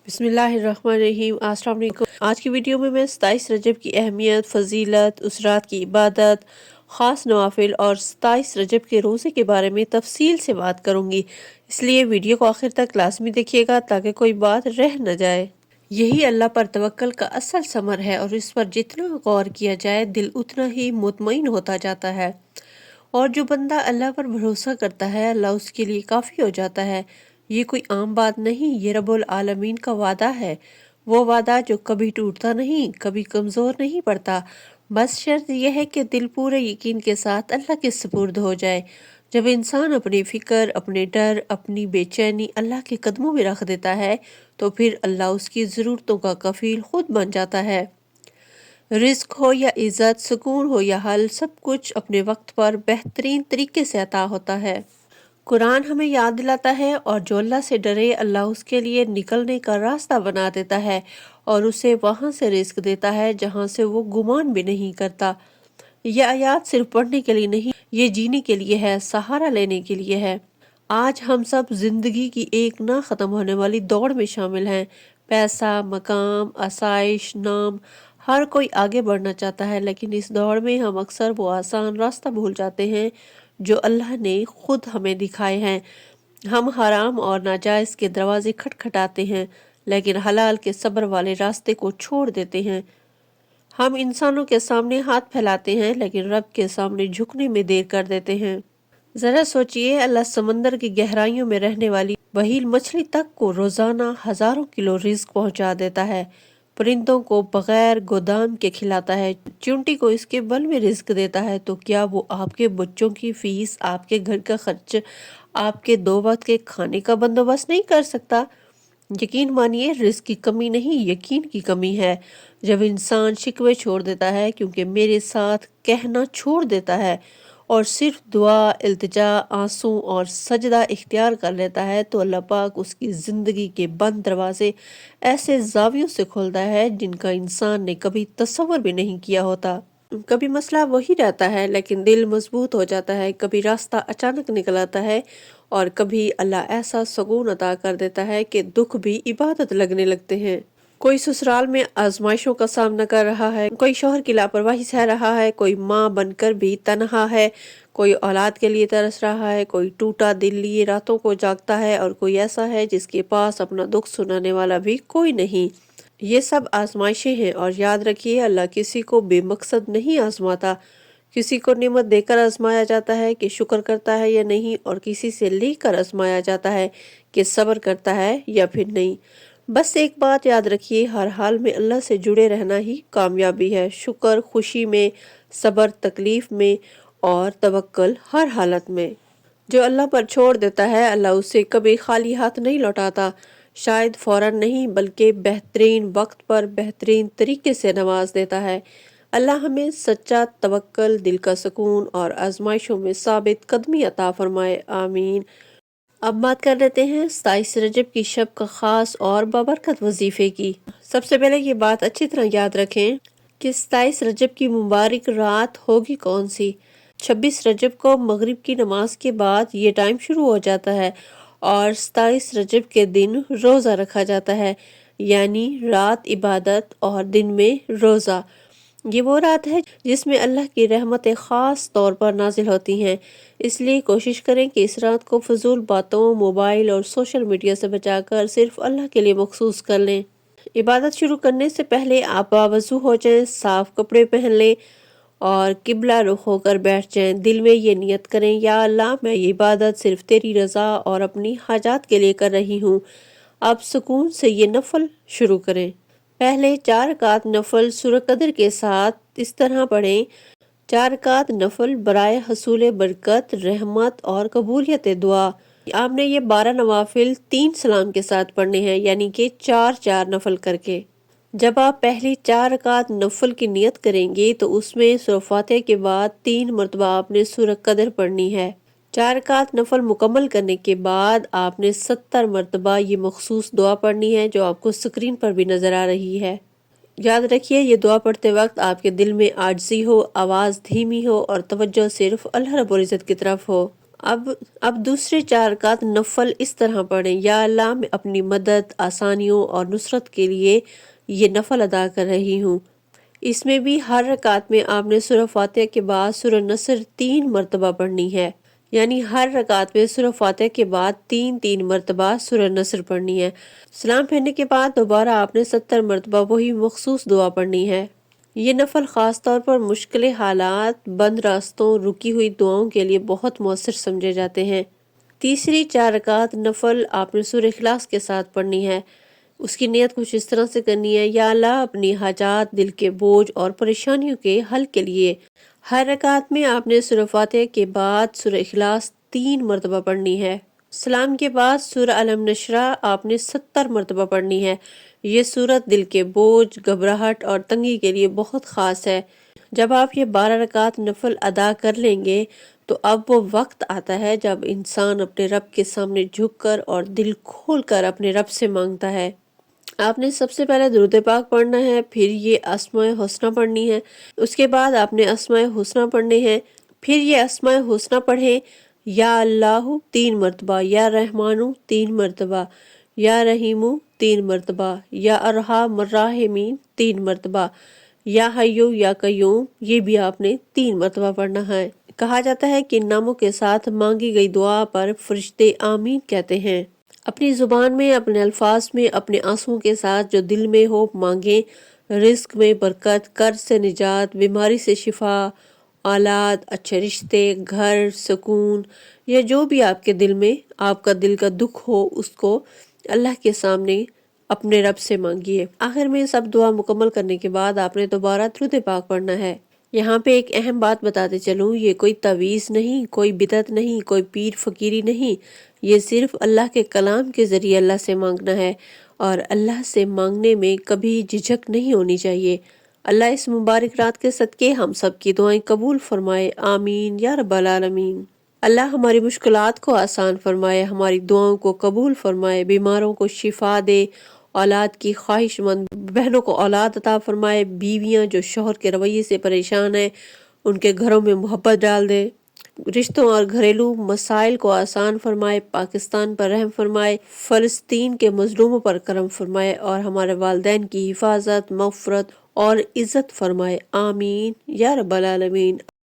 بسم اللہ الرحمن الرحیم۔ السلام علیکم۔ آج کی ویڈیو میں 27 رجب کی اہمیت، فضیلت، اس رات کی عبادت، خاص نوافل اور 27 رجب کے روزے کے بارے میں تفصیل سے بات کروں گی، اس لیے ویڈیو کو آخر تک لازمی دیکھیے گا تاکہ کوئی بات رہ نہ جائے۔ یہی اللہ پر توکل کا اصل ثمر ہے، اور اس پر جتنا غور کیا جائے دل اتنا ہی مطمئن ہوتا جاتا ہے، اور جو بندہ اللہ پر بھروسہ کرتا ہے اللہ اس کے لیے کافی ہو جاتا ہے۔ یہ کوئی عام بات نہیں، یہ رب العالمین کا وعدہ ہے، وہ وعدہ جو کبھی ٹوٹتا نہیں، کبھی کمزور نہیں پڑتا۔ بس شرط یہ ہے کہ دل پورے یقین کے ساتھ اللہ کے سپرد ہو جائے۔ جب انسان اپنی فکر، اپنے ڈر، اپنی بے چینی اللہ کے قدموں میں رکھ دیتا ہے تو پھر اللہ اس کی ضرورتوں کا کفیل خود بن جاتا ہے۔ رزق ہو یا عزت، سکون ہو یا حل، سب کچھ اپنے وقت پر بہترین طریقے سے عطا ہوتا ہے۔ قرآن ہمیں یاد دلاتا ہے، اور جو اللہ سے ڈرے اللہ اس کے لیے نکلنے کا راستہ بنا دیتا ہے اور اسے وہاں سے رزق دیتا ہے جہاں سے وہ گمان بھی نہیں کرتا۔ یہ آیات صرف پڑھنے کے لیے نہیں، یہ جینے کے لیے ہے، سہارا لینے کے لیے ہے۔ آج ہم سب زندگی کی ایک نہ ختم ہونے والی دوڑ میں شامل ہیں۔ پیسہ، مقام، آسائش، نام، ہر کوئی آگے بڑھنا چاہتا ہے، لیکن اس دوڑ میں ہم اکثر وہ آسان راستہ بھول جاتے ہیں جو اللہ نے خود ہمیں دکھائے ہیں۔ ہم حرام اور ناجائز کے دروازے کھٹکھٹاتے ہیں، لیکن حلال کے صبر والے راستے کو چھوڑ دیتے ہیں۔ ہم انسانوں کے سامنے ہاتھ پھیلاتے ہیں، لیکن رب کے سامنے جھکنے میں دیر کر دیتے ہیں۔ ذرا سوچئے، اللہ سمندر کی گہرائیوں میں رہنے والی بحیل مچھلی تک کو روزانہ ہزاروں کلو رزق پہنچا دیتا ہے، پرندوں کو بغیر گودام کے کھلاتا ہے، چیونٹی کو اس کے بل میں رزق دیتا ہے، تو کیا وہ آپ کے بچوں کی فیس، آپ کے گھر کا خرچ، آپ کے 2 وقت کے کھانے کا بندوبست نہیں کر سکتا؟ یقین مانیے، رزق کی کمی نہیں، یقین کی کمی ہے۔ جب انسان شکوے چھوڑ دیتا ہے، کیونکہ میرے ساتھ کہنا چھوڑ دیتا ہے، اور صرف دعا، التجا، آنسو اور سجدہ اختیار کر لیتا ہے، تو اللہ پاک اس کی زندگی کے بند دروازے ایسے زاویوں سے کھولتا ہے جن کا انسان نے کبھی تصور بھی نہیں کیا ہوتا۔ کبھی مسئلہ وہی رہتا ہے لیکن دل مضبوط ہو جاتا ہے، کبھی راستہ اچانک نکل آتا ہے، اور کبھی اللہ ایسا سکون عطا کر دیتا ہے کہ دکھ بھی عبادت لگنے لگتے ہیں۔ کوئی سسرال میں آزمائشوں کا سامنا کر رہا ہے، کوئی شوہر کی لاپرواہی سہ رہا ہے، کوئی ماں بن کر بھی تنہا ہے، کوئی اولاد کے لیے ترس رہا ہے، کوئی ٹوٹا دل لیے راتوں کو جاگتا ہے، اور کوئی ایسا ہے جس کے پاس اپنا دکھ سنانے والا بھی کوئی نہیں۔ یہ سب آزمائشیں ہیں، اور یاد رکھیے اللہ کسی کو بے مقصد نہیں آزماتا۔ کسی کو نعمت دے کر آزمایا جاتا ہے کہ شکر کرتا ہے یا نہیں، اور کسی سے لے کر آزمایا جاتا ہے کہ صبر کرتا ہے یا پھر نہیں۔ بس ایک بات یاد رکھیے، ہر حال میں اللہ سے جڑے رہنا ہی کامیابی ہے۔ شکر خوشی میں، صبر تکلیف میں، اور توکل ہر حالت میں۔ جو اللہ پر چھوڑ دیتا ہے اللہ اسے کبھی خالی ہاتھ نہیں لوٹاتا، شاید فوراً نہیں بلکہ بہترین وقت پر بہترین طریقے سے نواز دیتا ہے۔ اللہ ہمیں سچا توکل، دل کا سکون اور آزمائشوں میں ثابت قدمی عطا فرمائے، آمین۔ اب بات کر لیتے ہیں 27 رجب کی شب کا خاص اور بابرکت وظیفے کی۔ سب سے پہلے یہ بات اچھی طرح یاد رکھیں کہ 27 رجب کی مبارک رات ہوگی کون سی۔ 26 رجب کو مغرب کی نماز کے بعد یہ ٹائم شروع ہو جاتا ہے، اور 27 رجب کے دن روزہ رکھا جاتا ہے، یعنی رات عبادت اور دن میں روزہ۔ یہ وہ رات ہے جس میں اللہ کی رحمتیں خاص طور پر نازل ہوتی ہیں، اس لیے کوشش کریں کہ اس رات کو فضول باتوں، موبائل اور سوشل میڈیا سے بچا کر صرف اللہ کے لیے مخصوص کر لیں۔ عبادت شروع کرنے سے پہلے آپ باوضو ہو جائیں، صاف کپڑے پہن لیں اور قبلہ رخ ہو کر بیٹھ جائیں۔ دل میں یہ نیت کریں، یا اللہ میں یہ عبادت صرف تیری رضا اور اپنی حاجات کے لیے کر رہی ہوں۔ اب سکون سے یہ نفل شروع کریں۔ پہلے 4 رکعت نفل سورہ قدر کے ساتھ اس طرح پڑھیں: 4 رکعت نفل برائے حصول برکت، رحمت اور قبولیت دعا۔ آپ نے یہ 12 نوافل 3 سلام کے ساتھ پڑھنے ہیں، یعنی کہ 4 نفل کر کے۔ جب آپ پہلی 4 رکعت نفل کی نیت کریں گے تو اس میں سورہ فاتحہ کے بعد 3 مرتبہ آپ نے سورہ قدر پڑھنی ہے۔ 4 رکعت نفل مکمل کرنے کے بعد آپ نے 70 مرتبہ یہ مخصوص دعا پڑھنی ہے جو آپ کو سکرین پر بھی نظر آ رہی ہے۔ یاد رکھیے، یہ دعا پڑھتے وقت آپ کے دل میں عاجزی ہو، آواز دھیمی ہو اور توجہ صرف اللہ رب العزت کی طرف ہو۔ اب دوسرے 4 رکعت نفل اس طرح پڑھیں: یا اللہ، میں اپنی مدد، آسانیوں اور نصرت کے لیے یہ نفل ادا کر رہی ہوں۔ اس میں بھی ہر رکعت میں آپ نے سورہ فاتحہ کے بعد سورہ نصر 3 مرتبہ پڑھنی ہے، یعنی ہر رکعت میں سورہ فاتحہ کے بعد 3 مرتبہ سورہ نصر پڑھنی ہے۔ سلام پھیرنے کے بعد دوبارہ آپ نے 70 مرتبہ وہی مخصوص دعا پڑھنی ہے۔ یہ نفل خاص طور پر مشکل حالات، بند راستوں، رکی ہوئی دعاؤں کے لیے بہت مؤثر سمجھے جاتے ہیں۔ تیسری 4 رکعت نفل آپ نے سورہ اخلاص کے ساتھ پڑھنی ہے۔ اس کی نیت کچھ اس طرح سے کرنی ہے: یا اللہ، اپنی حاجات، دل کے بوجھ اور پریشانیوں کے حل کے لیے ہر رکعت میں آپ نے سورہ فاتحہ کے بعد سورہ اخلاص 3 مرتبہ پڑھنی ہے۔ سلام کے بعد سورہ علم نشرح آپ نے 70 مرتبہ پڑھنی ہے۔ یہ سورت دل کے بوجھ، گھبراہٹ اور تنگی کے لیے بہت خاص ہے۔ جب آپ یہ 12 رکعت نفل ادا کر لیں گے تو اب وہ وقت آتا ہے جب انسان اپنے رب کے سامنے جھک کر اور دل کھول کر اپنے رب سے مانگتا ہے۔ آپ نے سب سے پہلے درود پاک پڑھنا ہے، پھر یہ اسماء حسنہ پڑھنی ہے، اس کے بعد آپ نے اسماء حسنہ پڑھنے ہیں، پھر یہ اسماء حسنہ پڑھیں: یا اللہ 3 مرتبہ، یا رحمان 3 مرتبہ، یا رحیم 3 مرتبہ، یا ارحم الراحمین 3 مرتبہ، یا حیو یا قیوم، یہ بھی آپ نے 3 مرتبہ پڑھنا ہے۔ کہا جاتا ہے کہ ان ناموں کے ساتھ مانگی گئی دعا پر فرشتے آمین کہتے ہیں۔ اپنی زبان میں، اپنے الفاظ میں، اپنے آنسوؤں کے ساتھ جو دل میں ہو مانگیں: رزق میں برکت، قرض سے نجات، بیماری سے شفا، اولاد، اچھے رشتے، گھر، سکون، یا جو بھی آپ کے دل میں آپ کا دل کا دکھ ہو اس کو اللہ کے سامنے اپنے رب سے مانگیے۔ آخر میں سب دعا مکمل کرنے کے بعد آپ نے دوبارہ درود پاک پڑھنا ہے۔ یہاں پہ ایک اہم بات بتاتے چلوں، یہ کوئی تعویذ نہیں، کوئی بدعت نہیں، کوئی پیر فقیری نہیں، یہ صرف اللہ کے کلام کے ذریعے اللہ سے مانگنا ہے، اور اللہ سے مانگنے میں کبھی جھجک نہیں ہونی چاہیے۔ اللہ اس مبارک رات کے صدقے ہم سب کی دعائیں قبول فرمائے، آمین یا رب العالمین۔ اللہ ہماری مشکلات کو آسان فرمائے، ہماری دعاؤں کو قبول فرمائے، بیماروں کو شفا دے، اولاد کی خواہش مند بہنوں کو اولاد عطا فرمائے، بیویاں جو شوہر کے رویے سے پریشان ہیں ان کے گھروں میں محبت ڈال دے، رشتوں اور گھریلو مسائل کو آسان فرمائے، پاکستان پر رحم فرمائے، فلسطین کے مظلوموں پر کرم فرمائے، اور ہمارے والدین کی حفاظت، مغفرت اور عزت فرمائے، آمین یا رب العالمین۔